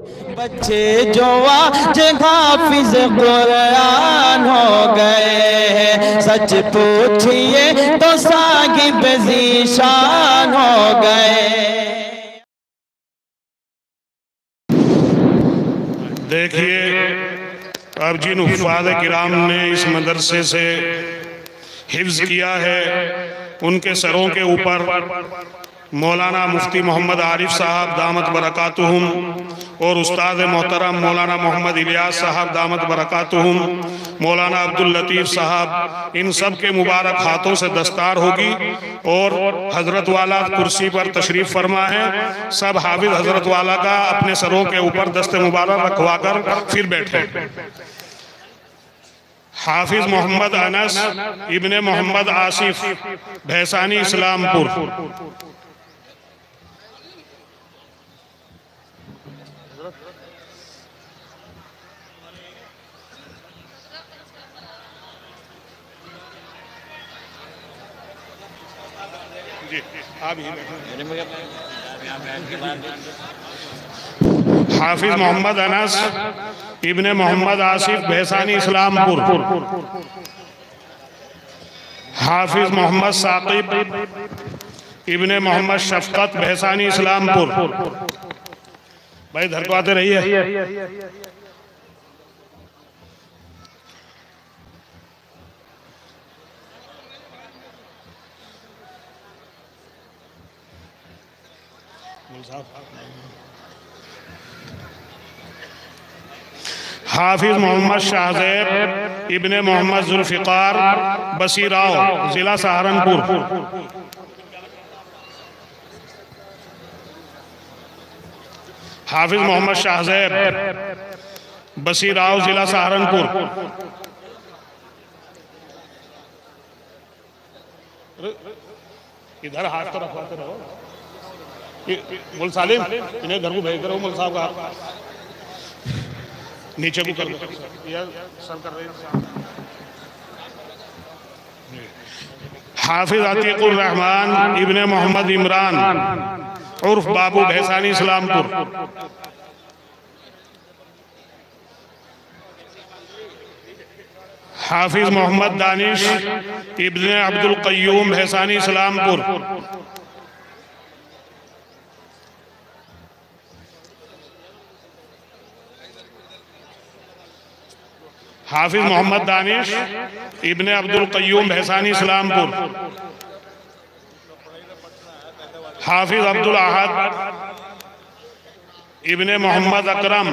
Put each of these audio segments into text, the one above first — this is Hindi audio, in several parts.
बच्चे जो आज हाफिज कुरान हो गए, सच पूछिए तो साहिब ज़ीशान हो गए। देखिए, अब जिन हुफ़ाज़ किराम ने इस मदरसे से हिफ्ज़ किया है, उनके सरों के ऊपर मौलाना मुफ्ती मोहम्मद आरिफ साहब दामत बरकातुहुम और उस्ताद मोहतरम मौलाना मोहम्मद इलियास साहब दामत बरकातुहुम, मौलाना अब्दुल लतीफ़ साहब, इन सब के मुबारक हाथों से दस्तार होगी और हज़रत वाला कुर्सी पर तशरीफ़ फरमा है। सब हाफिज़ हज़रत वाला का अपने सरों के ऊपर दस्ते मुबारक रखवा कर फिर बैठे। हाफिज मोहम्मद अनस इब्ने मोहम्मद आसिफ, भैसानी इस्लामपुर। हाफिज मोहम्मद अनस इब्ने मोहम्मद आसिफ, भैसानी इस्लामपुर। हाफिज मोहम्मद साकिब इब्ने मोहम्मद शफकत, भैसानी इस्लामपुर। भाई धरवाते रहिए। हाफिज मोहम्मद शाहज़ैब इब्ने मोहम्मद जुल्फ़िकार, बसीराव, जिला सहारनपुर। हाफिज मोहम्मद शाहज़ैब, बसीराव, जिला सहारनपुर। इधर हाथ तो रखवाते रहो। मुल सालिम, इन्हें घर को भेज दो मुल साहब का, नीचे को कर दो। सर कर रहे हैं। हाफिज अतीकुर रहमान इब्ने मोहम्मद इमरान उर्फ बाबू, भैसानी इस्लामपुर। हाफिज मोहम्मद दानिश इब्ने अब्दुल क़य्यूम, भैसानी इस्लामपुर। हाफिज मोहम्मद दानिश इब्ने अब्दुल क़य्यूम, भैसानी इस्लामपुर। हाफिज अब्दुल अहद इब्ने मोहम्मद अकरम,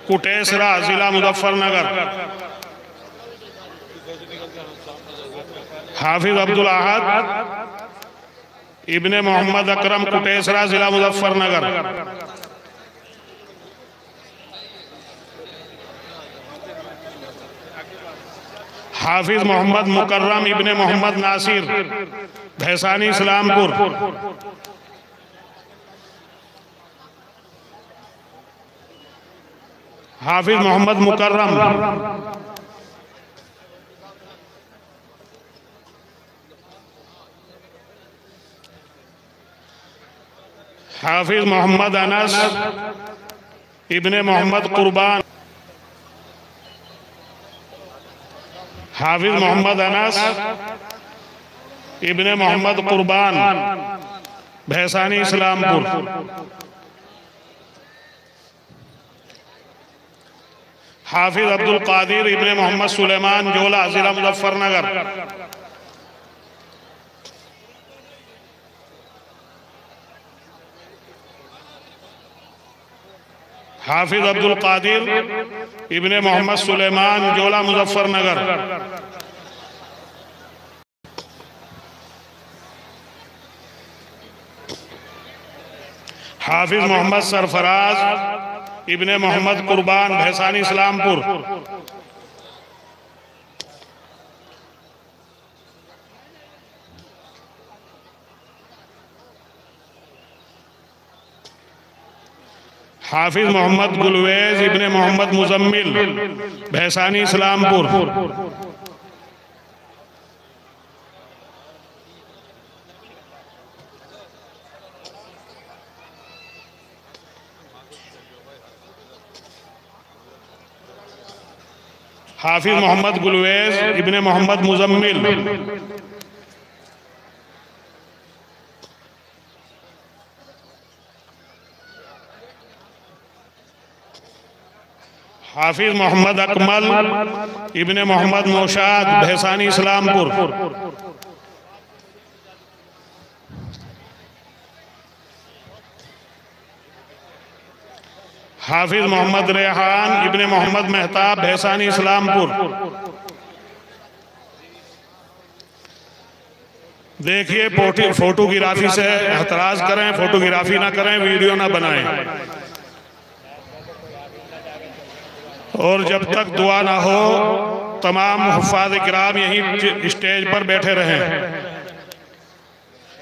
कुटेसरा, जिला मुजफ्फरनगर। हाफिज अब्दुल अहद इब्ने मोहम्मद अकरम, कुटेसरा, जिला मुजफ्फरनगर। हाफिज मोहम्मद मुकर्रम इब्ने मोहम्मद नासिर, भैसानी इस्लामपुर। हाफिज मोहम्मद मुकर्रम हाफिज मोहम्मद अनस इब्ने मोहम्मद कुर्बान। हाफिज मोहम्मद अनस इब्ने मोहम्मद कुर्बान, भैसानी इस्लामपुर। हाफिज अब्दुल कादिर इब्ने मोहम्मद सुलेमान, जोला, जिला मुजफ्फरनगर। हाफिज अब्दुल कादिर इब्ने मोहम्मद सुलेमान, जोला, मुजफ्फरनगर। हाफिज मोहम्मद सरफराज इब्ने मोहम्मद कुर्बान, भैसानी इस्लामपुर। हाफिज मोहम्मद गुलवेज इब्ने मोहम्मद मुजम्मिल, भैसानी इस्लामपुर। हाफिज मोहम्मद गुलवेज इब्ने मोहम्मद मुजम्मिल, हाफिज मोहम्मद अकमल इब्ने मोहम्मद नौशाद भैसानी इस्लामपुर, हाफिज मोहम्मद रेहान इब्ने मोहम्मद मेहताब भैसानी इस्लामपुर। देखिए फोटोग्राफी से एतराज करें, फोटोग्राफी ना करें, वीडियो ना बनाएं, और जब तक दुआ ना हो तमाम हुफ़ाज़ किराम यहीं स्टेज पर बैठे रहें।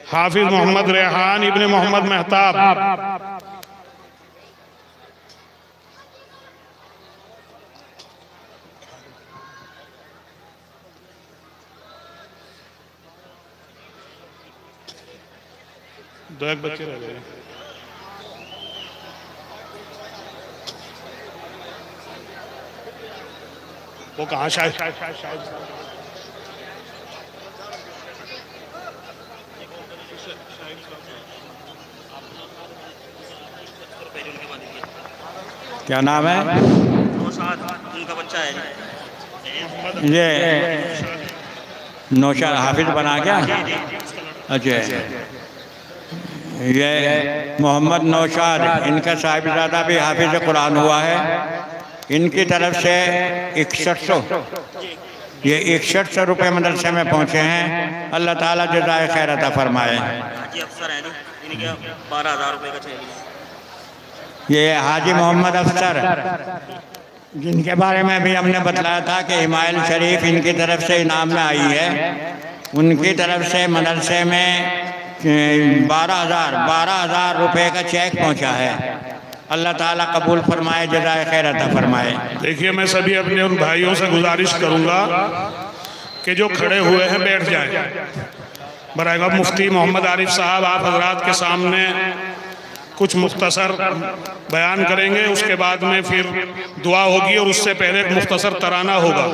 हाफिज मोहम्मद रेहान इब्ने मोहम्मद मेहताब, दो एक बच्चे रह गए। वो कहाँ? शायद क्या नाम है? उनका बच्चा है ये नौशाद हाफिज बना क्या? अच्छा, ये मोहम्मद नौशाद, इनका साहिबजादा भी हाफिज कुरान हुआ है। इनकी तरफ से 6100 रुपये मदरसे में पहुँचे हैं। अल्लाह ताला जज़ाए खैर अता फरमाए। हाजी अफसर है, इनके 12,000 रुपये का चाहिए। ये हाजी मोहम्मद अफसर, जिनके बारे में भी हमने बताया था कि हिमायल शरीफ इनकी तरफ से इनाम में आई है। उनकी तरफ से मदरसे में 12,000 रुपये का चेक पहुंचा है। अल्लाह ताला कबूल फरमाए, जज़ाए खैर अता फरमाए। देखिए, मैं सभी अपने उन भाइयों से गुजारिश करूंगा कि जो खड़े हुए हैं बैठ जाएं। बराए मुफ्ती मोहम्मद आरिफ साहब आप हजरात के सामने कुछ मुख्तसर बयान करेंगे, उसके बाद में फिर दुआ होगी और उससे पहले एक मुख्तसर तराना होगा।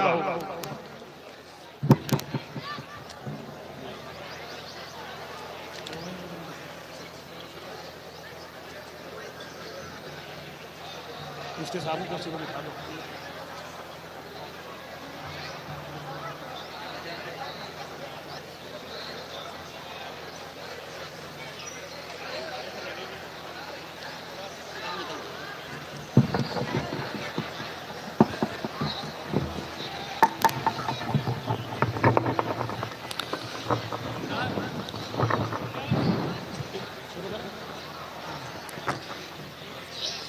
उसके सामने कुर्सी पर बिठा दो।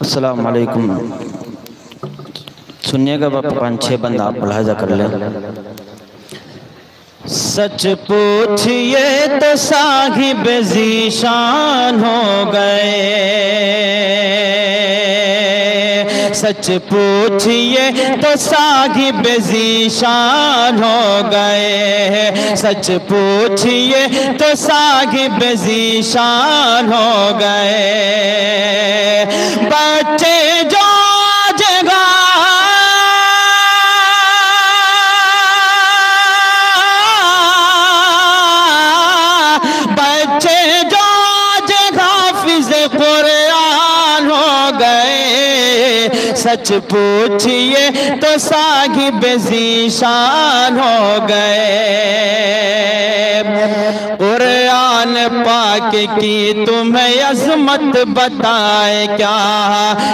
अस्सलाम वालेकुम। सुनिएगा बाप, 5-6 बंद आप मुलाहिजा कर लें। सच पूछिए तो साहिब ज़ीशान हो गए, सच पूछिए तो साहिब ज़ीशान हो गए, सच पूछिए तो साहिब ज़ीशान हो गए। बच्चे जो जगह सच पूछिए तो साहिब ज़ीशान हो गए। कुरान पाक की तुम्हें अज़मत बताए क्या,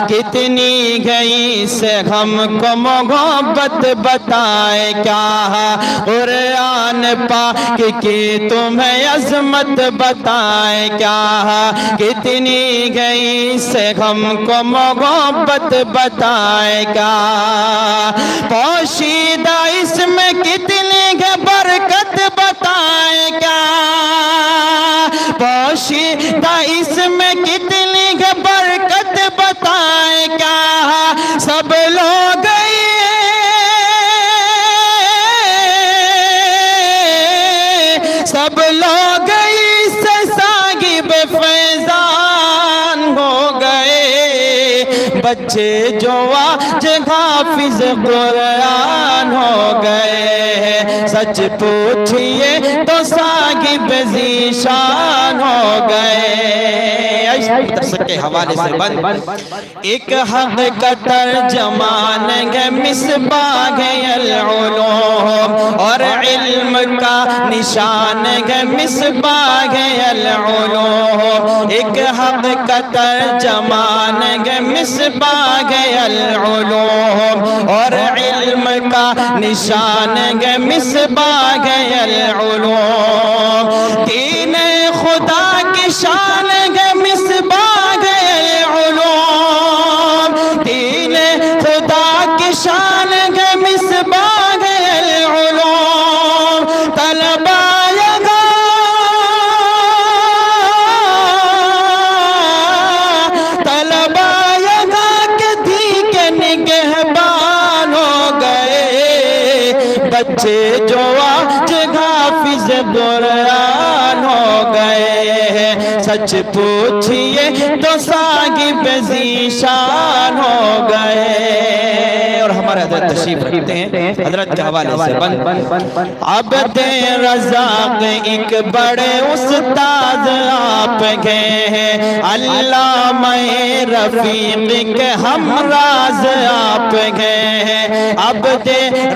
कितनी गई से हमको मोहब्बत बताए क्या। कुरान पाक की तुम्हें अज़मत बताए क्या, कितनी गई से हमको मोहब्बत बताए क्या। पोशीदा इसमें कितनी बरकत बताए क्या, पोशीदा इसमें कितनी बरकत बताए क्या। सब लोग इससे साहिब फैज़ान हो गए। बच्चे जो आज हाफिज कुरान हो गए। सच पूछिए तो साहिब ज़ीशान हो गए। के हवाले से बंद एक हक का तर्जमान है मिसबाह अल-उलूम और इल्म का निशान है मिसबाह अल-उलूम। एक हक का तर्जमान है मिसबाह अल-उलूम और इल्म का निशान है मिसबाह अल-उलूम। दीन खुदा की शान है मिसबाह अल-उलूम। दीन खुदा की शान है मिसबाह अल-उलूम। तलबायगा के दी के निगहबान हो गए। बच्चे जो आज हाफिज कुरान हो गए। सच पूछिए तो साहिब ज़ीशान हो गए। और हमारे हज़रत तशरीफ रखते हैं हज़रत के हवाले से बंद अब्द रज़ाक़ एक बड़े उस्ताद आप गए हैं। अल्लामा रफ़ीक़ के हमराज आप गए हैं। अब्द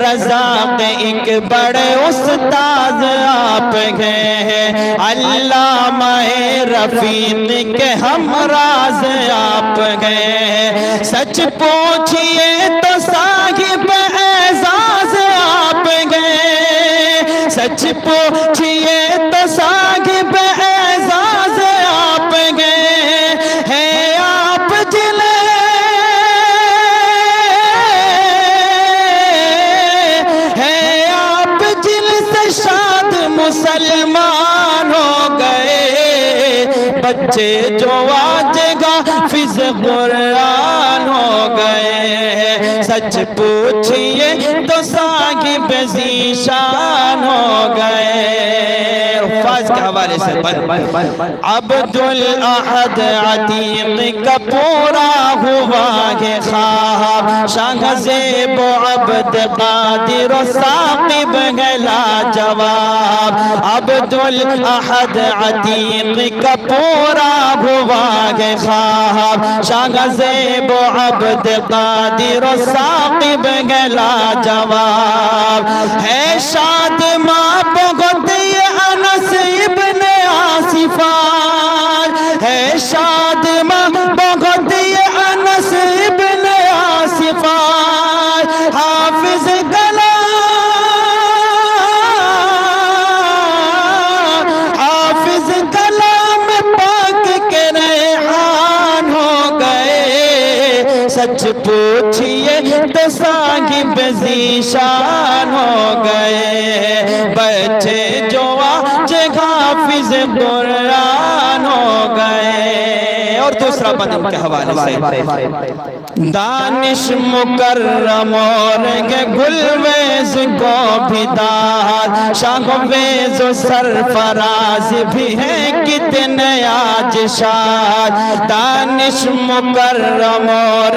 रज़ाक़ एक बड़े उस्ताद आप गए हैं। अल्लामा रफ़ीक़ के हमराज आप गए हैं। सच पूछिए तो साहिब एज़ाज़ आप गए। सच पूछिए तो साहिब एज़ाज़ आप गए हैं। आप जिले हैं आप जिल से शाद मुसलमान हो गए। बच्चे जो आज हाफिज कुरान हो गए। सच पूछिए तो साहिब ज़ीशान हो गए। अल्फाज के हवाले से अब्दुल अहद अतीक का पूरा हुआ है ख्वाब। शाह ज़ेब अब्द कादिर साकिब गला जवाब। अब्दुल अहद अतीक का पूरा हुआ है ख्वाब। शाह ज़ेब अब्द कादिर साकिब गला जवाब। है शाद माँ बहुत ये अनस इब्न आसिफान। है शाद माँ बहुत ये अनस इब्न आसिफान। हाफिज कलाम पाक के रेहान हो गए। सच पूछिए तो साहिब ज़ीशान हो गए। बच्चे जो आज हाफिज कुरान हो गए। और दूसरा बंद उनके हवाले से दानिश मुकर्रम और गुलवेज को भी दाद। शागवेज सरफराज भी है कितने आज शाद। दानिश मुकर्रम और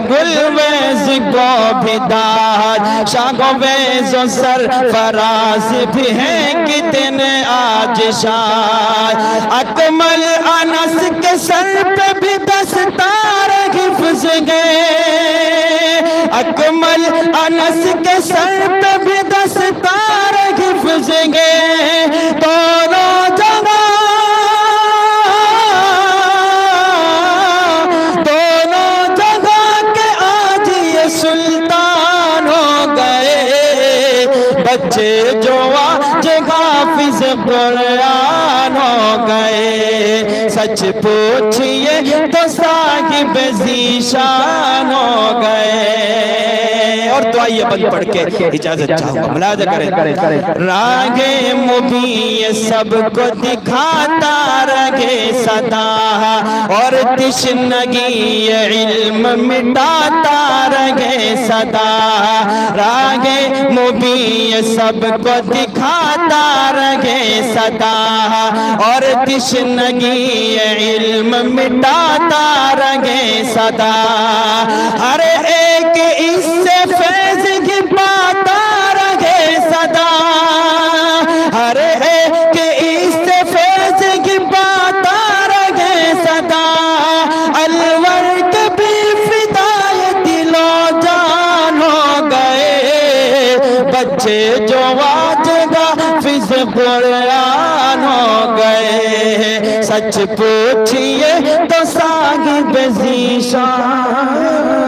गुलवेज को भी दाद। शागवेज सरफराज भी है कितने आज शाद। अकमल अनस के सर पे भी दस्तार हिफ्ज़ गए। अकमल अनस के सर पे भी दस्तार हिफ्ज़ गए। दोनों जगह के आज ये सुल्तान हो गए। बच्चे जो आज हाफिज कुरान हो गए। सच पूछिए तो साहिब ज़ीशान हो गए। और तो आइए बंद पढ़ के इजाजत चाहूंगा। मुलाज़ा करें रागे मुबी ये सबको दिखाता रहे सदा और तिश्नगी ये इल्म मिटाता रहे सदा, रागे मुबीन सबको दिखाता रहे सदा, और तिश्नगी इल्म मिटाता रहे सदा। हर एक इससे फैज़ की पाता रहे सदा, हर एक इससे फैज़ की पाता रहे सदा। अलवर कभी फिदाए दिलो जान हो गए, बच्चे जो वाजगा फिज कुरान हो गए। सच पूछिए तो साहिब ज़ीशान